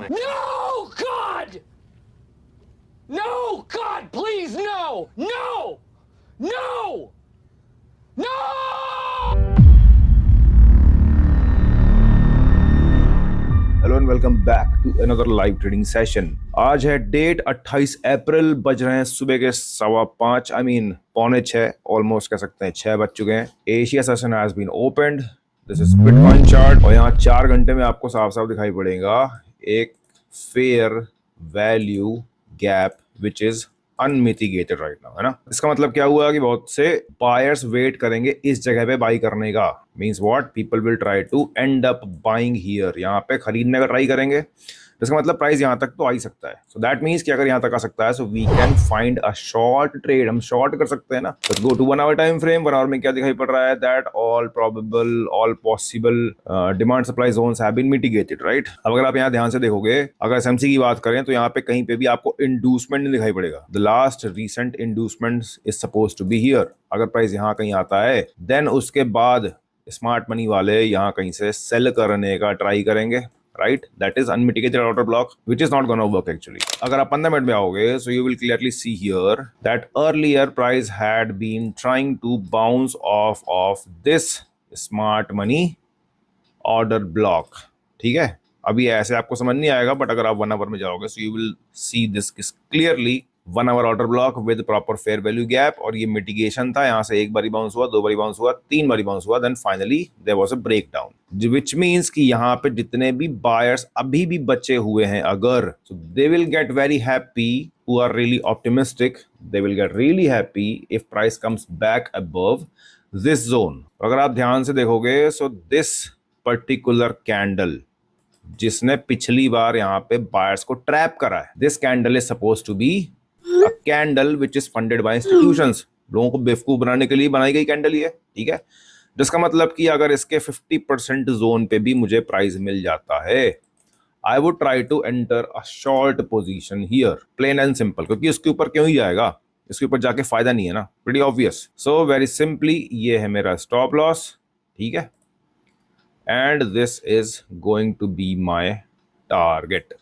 No, God! No, God, please, no! No! No! No! Hello and welcome back to another live trading session. आज है date 28 अप्रैल, बज रहे हैं सुबह के 5:15 पौने 6, ऑलमोस्ट कह सकते हैं 6 बज चुके हैं। Asia session has been opened. This is bitcoin chart और यहाँ 4 घंटे में आपको साफ साफ दिखाई पड़ेगा एक fair value gap which is unmitigated right now, है ना। इसका मतलब क्या हुआ कि बहुत से बायर्स वेट करेंगे इस जगह पे बाई करने का। Means what, people will try to end up buying here, यहाँ पे खरीदने का ट्राई करेंगे। इसका मतलब प्राइस यहाँ तक तो आ ही सकता है। सो दैट मीन्स कि अगर यहाँ तक आ सकता है so we can find a short trade, हम शॉर्ट कर सकते हैं ना। Let's go to 1 hour time frame. 1 hour में क्या दिखाई पड़ रहा है, that all probable all possible demand supply zones have been mitigated, right. अब अगर आप यहाँ ध्यान से देखोगे, अगर एसएमसी की बात करें तो यहाँ पे कहीं पे भी आपको इंड्यूसमेंट नहीं दिखाई पड़ेगा। The last recent inducement is suppose to be here. अगर प्राइस यहाँ कहीं आता है देन उसके बाद स्मार्ट मनी वाले यहाँ कहीं से सेल करने का ट्राई करेंगे, right? That is unmitigated order block, which is not gonna work actually. अगर आप 15 मिनट में आओगे, so you will clearly see here that earlier price had been trying to bounce off of this smart money order block. ठीक है, अभी ऐसे आपको समझ नहीं आएगा, बट अगर आप 1 आवर में जाओगे so you will see this clearly 1 hour order block with proper fair value gap. और ये मिटिगेशन था, यहाँ से एक बारी बाउंस हुआ, 2 बारी बाउंस हुआ, 3 बारी बाउंस हुआ, then finally there was a breakdown, which means कि यहाँ पे जितने भी बायर्स अभी भी बचे हुए हैं अगर, so they will get very happy who are really optimistic, they will get really happy if price comes back above this zone। अगर आप ध्यान से देखोगे so this particular candle जिसने पिछली बार यहाँ पे बायर्स को ट्रैप करा है, this candle is suppose to be a candle which is funded by institutions. लोगों को बेवकूफ बनाने के लिए बनाई गई कैंडल ही है, ठीक है। जिसका मतलब कि अगर इसके 50% जोन पे भी मुझे प्राइस मिल जाता है, I would try to enter a short position here, plain and simple. क्योंकि इसके ऊपर क्यों ही जाएगा, इसके ऊपर जाके फायदा नहीं है ना, pretty obvious. So very simply ये है मेरा स्टॉप लॉस, ठीक है, and this is going to be my target.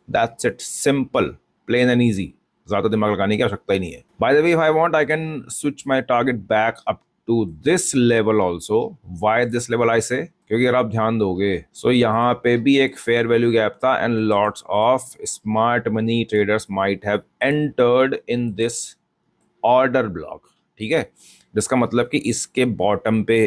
That's it, simple, plain and easy. ज़्यादा दिमाग लगाने की आवश्यकता ही नहीं है। By the way, if I want, I can switch my target back up to this level also. Why this level I say? क्योंकि अगर आप ध्यान दोगे सो यहाँ पे भी एक फेयर वैल्यू गैप था and lots of smart money traders might have entered in this order block, ठीक है। जिसका मतलब कि इसके बॉटम पे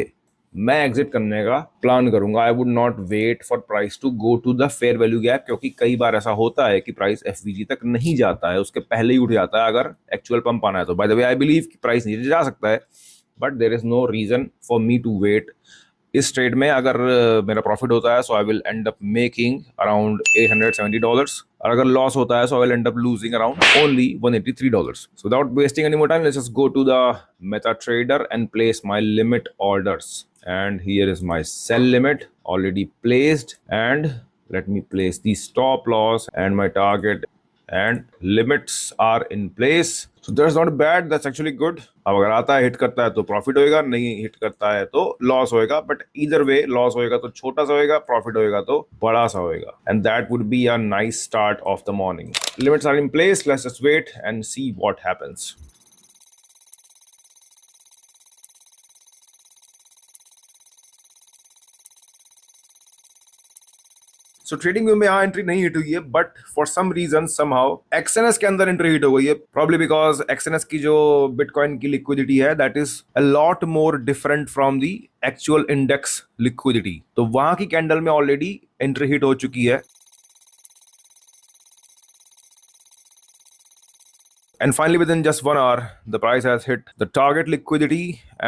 मैं एग्जिट करने का प्लान करूंगा। I would not wait for price to go to the fair value gap, क्योंकि कई बार ऐसा होता है कि प्राइस एफवीजी तक नहीं जाता है, उसके पहले ही उठ जाता है अगर एक्चुअल पंप आना है तो। By the way I believe कि प्राइस नीचे जा सकता है, but there is no reason for me to wait. इस ट्रेड में अगर मेरा प्रॉफिट होता है so I will end up making around $870, और अगर लॉस होता है so I will end up losing around only $183। So without wasting any more time, let's just go to the MetaTrader and place my limit orders। And here is my sell limit already placed, and let me place the stop loss and my target, and limits are in place, so that's not bad, that's actually good। अब अगर आता है hit करता है तो profit होएगा, नहीं hit करता है तो लॉस होएगा, बट इधर वे लॉस होएगा तो छोटा सा होएगा, प्रॉफिट होएगा तो बड़ा सा होएगा, and that would be a nice start of the morning. Limits are in place, let's just wait and see what happens. So trading view में यहाँ एंट्री नहीं हिट हुई है, but for some reason somehow Exness के अंदर entry hit हो गई है, प्रॉब्ली बिकॉज एक्सएनएस की जो बिटकॉइन की लिक्विडिटी है that is a lot more different from the actual index liquidity. तो वहां की कैंडल में ऑलरेडी एंट्री हिट हो चुकी है, and finally within just 1 hour the price has hit the target liquidity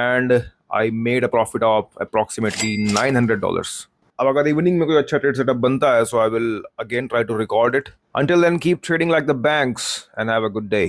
and I made a profit of approximately $900। अब अगर evening में कोई अच्छा ट्रेड सेटअप बनता है so I will again try to record it. Until then keep trading like the banks and have a good day.